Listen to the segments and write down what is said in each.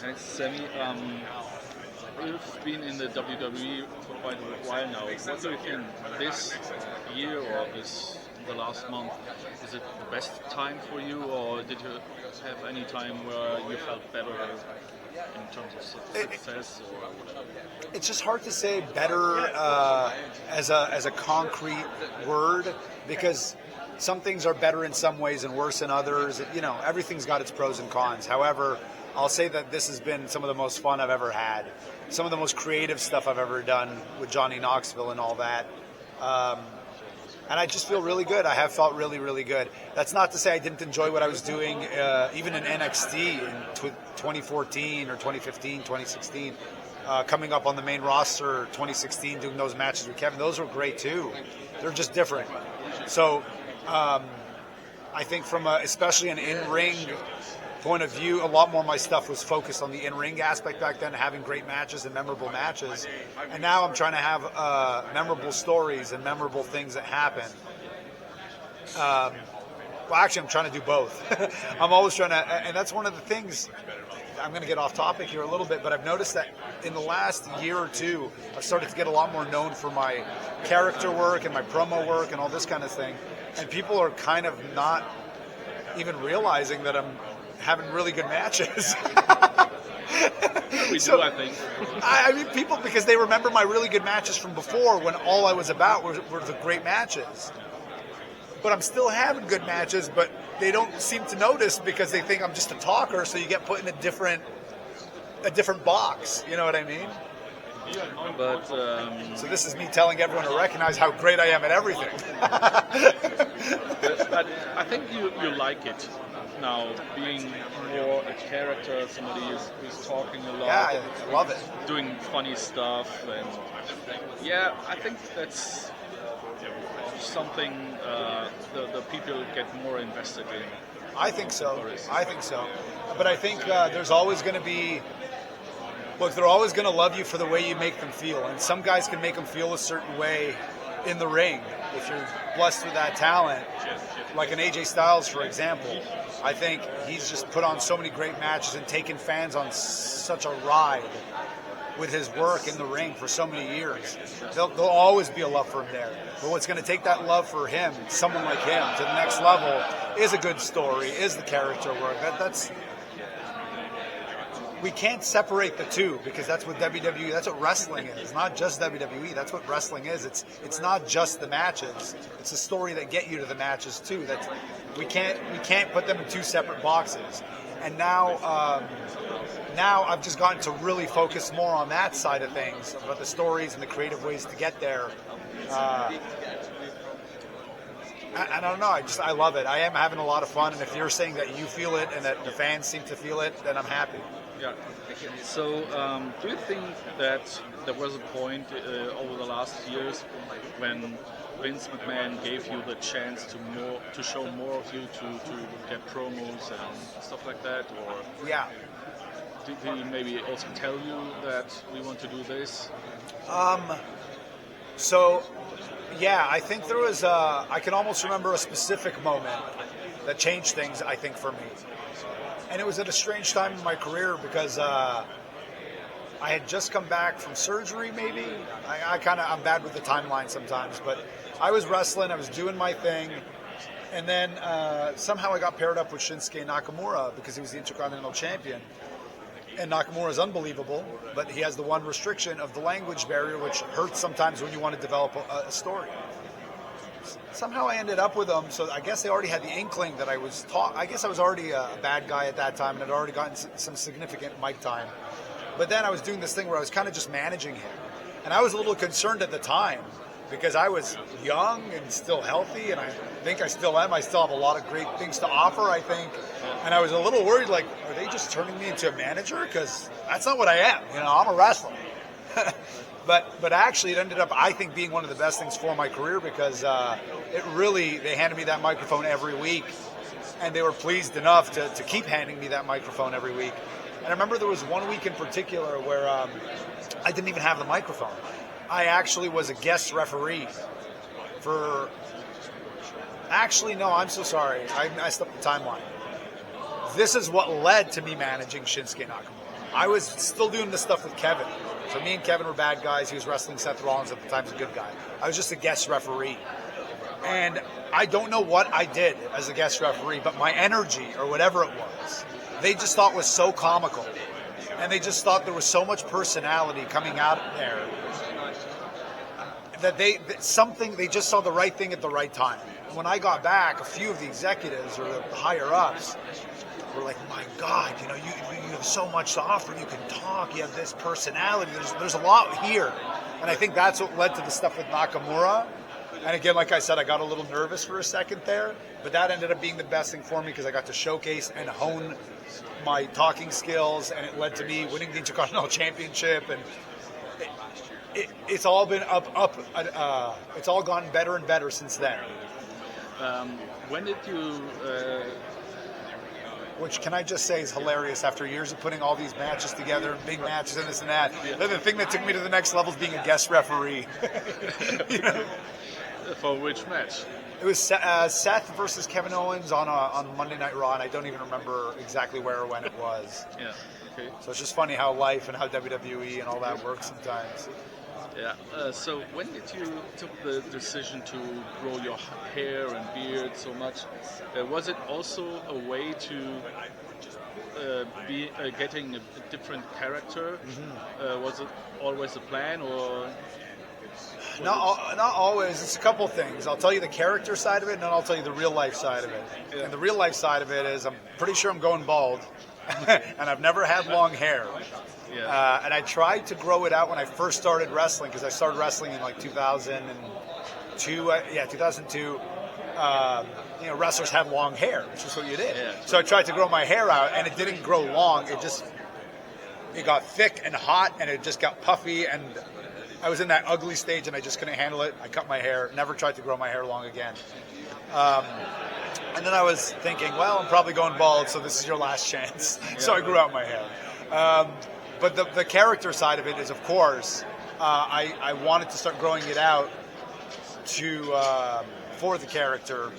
Hi, Sammy. You've been in the WWE for quite a while now. What do you think this year or the last month? Is it the best time for you, or did you have any time where you felt better in terms of success or whatever? It's just hard to say better as a concrete word, because some things are better in some ways and worse in others. You know, everything's got its pros and cons. However, I'll say that this has been some of the most fun I've ever had. Some of the most creative stuff I've ever done with Johnny Knoxville and all that. And I just feel really good. I have felt really, really good. That's not to say I didn't enjoy what I was doing, even in NXT in 2014 or 2015, 2016. Coming up on the main roster 2016, doing those matches with Kevin. Those were great too. They're just different. So I think from especially an in-ring point of view, a lot more of my stuff was focused on the in-ring aspect back then, having great matches and memorable matches. And now I'm trying to have memorable stories and memorable things that happen. Well, actually, I'm trying to do both. I'm always trying to, and that's one of the things. I'm going to get off topic here a little bit, but I've noticed that in the last year or two, I've started to get a lot more known for my character work and my promo work and all this kind of thing. And people are kind of not even realizing that I'm having really good matches. We do, I think. I mean, people, because they remember my really good matches from before, when all I was about were the great matches. But I'm still having good matches, but they don't seem to notice because they think I'm just a talker, so you get put in a different box. You know what I mean? But so this is me telling everyone to recognize how great I am at everything. but I think you like it now, being more a character, somebody who's talking a lot. Yeah, I love it. Doing funny stuff, and yeah, I think that's something the people get more invested in. I think so. But I think there's always going to be. Look, they're always going to love you for the way you make them feel. And some guys can make them feel a certain way in the ring if you're blessed with that talent. Like an AJ Styles, for example. I think he's just put on so many great matches and taken fans on such a ride with his work in the ring for so many years. There'll always be a love for him there. But what's going to take that love for him, someone like him, to the next level is a good story, is the character work. That's... We can't separate the two, because that's what WWE, that's what wrestling is. Not just WWE, that's what wrestling is. It's not just the matches. It's the story that get you to the matches too. That we can't put them in two separate boxes. And now I've just gotten to really focus more on that side of things, about the stories and the creative ways to get there. I don't know. I love it. I am having a lot of fun, and if you're saying that you feel it and that the fans seem to feel it, then I'm happy. Yeah. So, do you think that there was a point over the last years when Vince McMahon gave you the chance to show more of you, to get promos and stuff like that, or yeah? Did he maybe also tell you that we want to do this? So, yeah, I think there was. I can almost remember a specific moment that changed things, I think, for me. And it was at a strange time in my career because I had just come back from surgery, maybe. I'm bad with the timeline sometimes, but I was wrestling, I was doing my thing, and then somehow I got paired up with Shinsuke Nakamura because he was the Intercontinental Champion. And Nakamura is unbelievable, but he has the one restriction of the language barrier, which hurts sometimes when you want to develop a story. Somehow I ended up with them, so I guess they already had the inkling that I was I guess I was already a bad guy at that time and had already gotten some significant mic time. But then I was doing this thing where I was kind of just managing him. And I was a little concerned at the time because I was young and still healthy, and I think I still am. I still have a lot of great things to offer, I think. And I was a little worried, like, are they just turning me into a manager? Because that's not what I am. You know, I'm a wrestler. But actually, it ended up, I think, being one of the best things for my career because they handed me that microphone every week, and they were pleased enough to keep handing me that microphone every week. And I remember there was one week in particular where I didn't even have the microphone. I actually was a guest referee for... Actually, no, I'm so sorry. I messed up the timeline. This is what led to me managing Shinsuke Nakamura. I was still doing this stuff with Kevin. So me and Kevin were bad guys. He was wrestling Seth Rollins at the time, he was a good guy. I was just a guest referee. And I don't know what I did as a guest referee, but my energy or whatever it was, they just thought was so comical. And they just thought there was so much personality coming out there that they just saw the right thing at the right time. When I got back, a few of the executives or the higher ups were like, "My God, you have so much to offer. You can talk. You have this personality. There's a lot here." And I think that's what led to the stuff with Nakamura. And again, like I said, I got a little nervous for a second there, but that ended up being the best thing for me because I got to showcase and hone my talking skills, and it led to me winning the Intercontinental Championship. And it's all been it's all gotten better and better since then. When did you? Which can I just say is hilarious after years of putting all these matches together, and big matches and this and that. Yeah. The thing that took me to the next level is being a guest referee. For which match? It was Seth versus Kevin Owens on Monday Night Raw, and I don't even remember exactly where or when it was. Yeah. Okay. So it's just funny how life and how WWE and all that works sometimes. Yeah. So when did you took the decision to grow your hair and beard so much? Was it also a way to be getting a different character? Mm-hmm. Was it always a plan, or? Not always. It's a couple things. I'll tell you the character side of it, and then I'll tell you the real life side of it. Yeah. And the real life side of it is I'm pretty sure I'm going bald, and I've never had long hair. Yeah. And I tried to grow it out when I first started wrestling, because I started wrestling in like 2002. 2002. Wrestlers had long hair. It's just what you did. Yeah. So I tried to grow my hair out, and it didn't grow long. It got thick and hot, and it just got puffy, and I was in that ugly stage, and I just couldn't handle it. I cut my hair. Never tried to grow my hair long again. And then I was thinking, well, I'm probably going bald, so this is your last chance. So I grew out my hair. But the character side of it is, of course, I wanted to start growing it out for the character,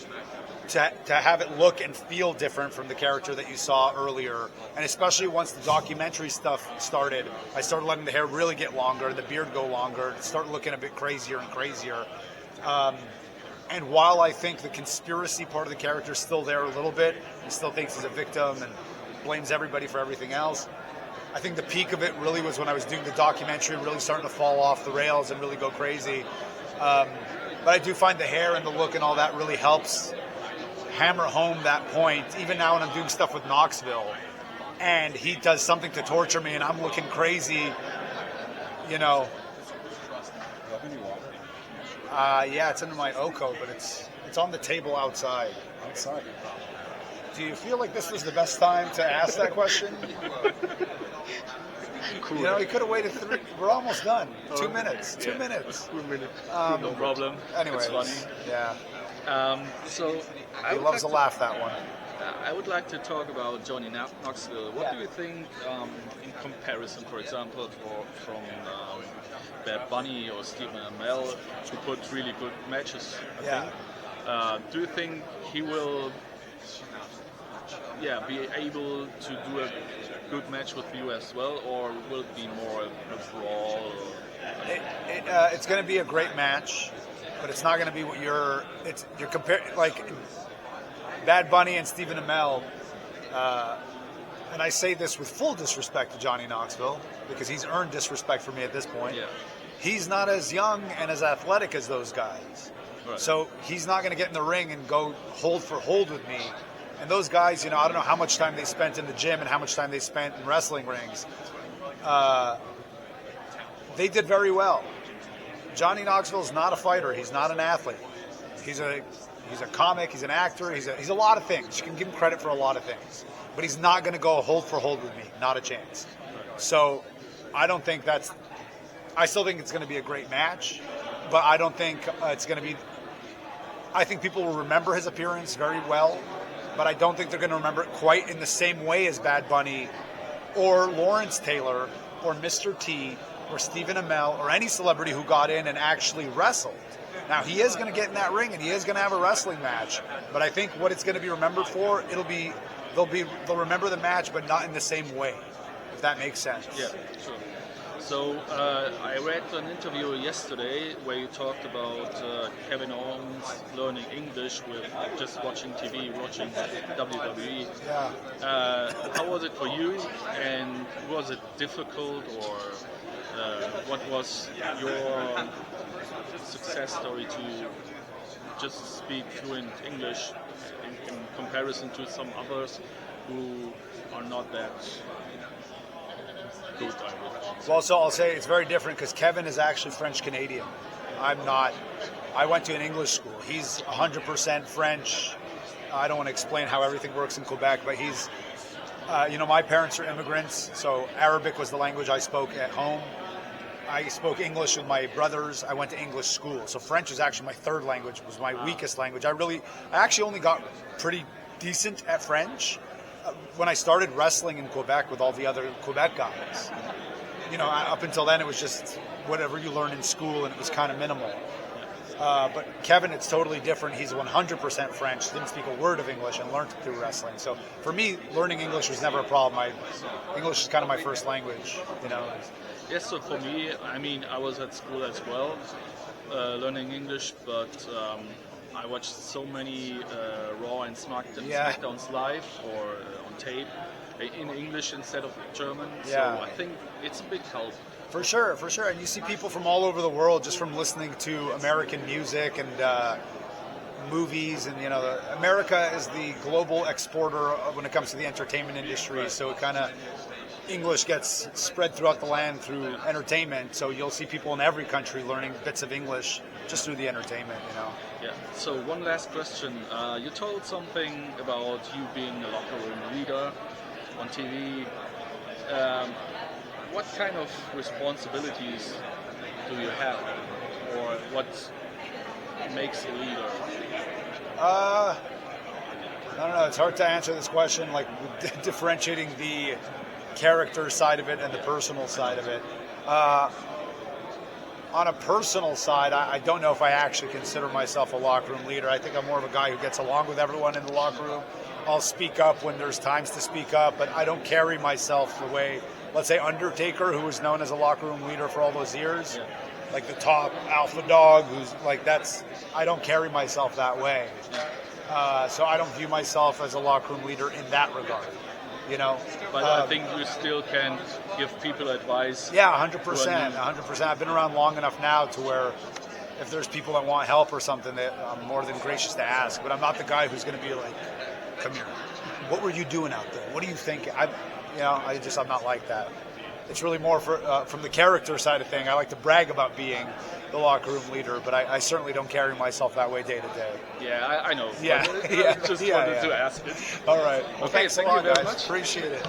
to have it look and feel different from the character that you saw earlier. And especially once the documentary stuff started, I started letting the hair really get longer and the beard go longer, start looking a bit crazier and crazier. And while I think the conspiracy part of the character is still there a little bit, he still thinks he's a victim and blames everybody for everything else, I think the peak of it really was when I was doing the documentary, really starting to fall off the rails and really go crazy. But I do find the hair and the look and all that really helps hammer home that point. Even now when I'm doing stuff with Knoxville and he does something to torture me and I'm looking crazy, Yeah, it's in my Oko, but it's on the table outside. Do you feel like this was the best time to ask that question? Cool. You could have waited 3. We're almost done. 2 minutes. 2 minutes. 2 minutes. No problem. Anyway, it's funny. Yeah. So he loves to laugh, that one. I would like to talk about Johnny Knoxville. What do you think, in comparison, for example, from Bad Bunny or Stephen Amell, who put really good matches? Do you think he will, be able to do a good match with you as well, or will it be more a brawl? It's going to be a great match, but it's not going to be what you're comparing, like Bad Bunny and Stephen Amell. And I say this with full disrespect to Johnny Knoxville, because he's earned disrespect from me at this point. Yeah. He's not as young and as athletic as those guys. Right. So he's not going to get in the ring and go hold for hold with me. And those guys, I don't know how much time they spent in the gym and how much time they spent in wrestling rings. They did very well. Johnny Knoxville is not a fighter. He's not an athlete. He's a comic. He's an actor. He's a lot of things. You can give him credit for a lot of things. But he's not going to go hold for hold with me. Not a chance. So I don't think that's... I still think it's going to be a great match. But I don't think it's going to be... I think people will remember his appearance very well. But I don't think they're going to remember it quite in the same way as Bad Bunny or Lawrence Taylor or Mr. T or Stephen Amell or any celebrity who got in and actually wrestled. Now, he is going to get in that ring and he is going to have a wrestling match. But I think what it's going to be remembered for, they'll remember the match, but not in the same way. if that makes sense. Yeah, sure. So I read an interview yesterday where you talked about Kevin Owens learning English with just watching TV, watching WWE. Yeah. How was it for you, and was it difficult, or what was your success story to just speak fluent English in comparison to some others who are not that good, I would say? Well, so I'll say it's very different because Kevin is actually French Canadian. I'm not. I went to an English school. He's 100% French. I don't want to explain how everything works in Quebec, but he's, my parents are immigrants, so Arabic was the language I spoke at home. I spoke English with my brothers. I went to English school. So French was actually my third language, was my weakest language. I actually only got pretty decent at French when I started wrestling in Quebec with all the other Quebec guys. Up until then it was just whatever you learn in school, and it was kind of minimal. But Kevin, it's totally different. He's 100% French, didn't speak a word of English, and learned it through wrestling. So for me, learning English was never a problem. English is kind of my first language, Yes, so for me, I was at school as well, learning English, but I watched so many Raw and SmackDowns live or on tape in English instead of German. So I think it's a big help. For sure. And you see people from all over the world just from listening to American music and movies. And, America is the global exporter when it comes to the entertainment industry. So it kind of, English gets spread throughout the land through entertainment. So you'll see people in every country learning bits of English just through the entertainment, Yeah. So one last question. You told something about you being a locker room leader on TV. What kind of responsibilities do you have, or what makes a leader? I don't know. It's hard to answer this question, like differentiating the character side of it and the personal side of it. On a personal side, I don't know if I actually consider myself a locker room leader. I think I'm more of a guy who gets along with everyone in the locker room. I'll speak up when there's times to speak up, but I don't carry myself the way, let's say, Undertaker, who was known as a locker room leader for all those years, like the top alpha dog, who's like I don't carry myself that way. So I don't view myself as a locker room leader in that regard. But I think you still can give people advice. Yeah, 100%. I've been around long enough now to where if there's people that want help or something, that I'm more than gracious to ask. But I'm not the guy who's going to be like, "Come here, what were you doing out there? What do you think?" I'm not like that. It's really more from the character side of thing. I like to brag about being the locker room leader, but I certainly don't carry myself that way day to day. Yeah, I know. Yeah, I just wanted to ask it. All right. Well, Okay, thanks a thank lot, you very guys. much. Appreciate it.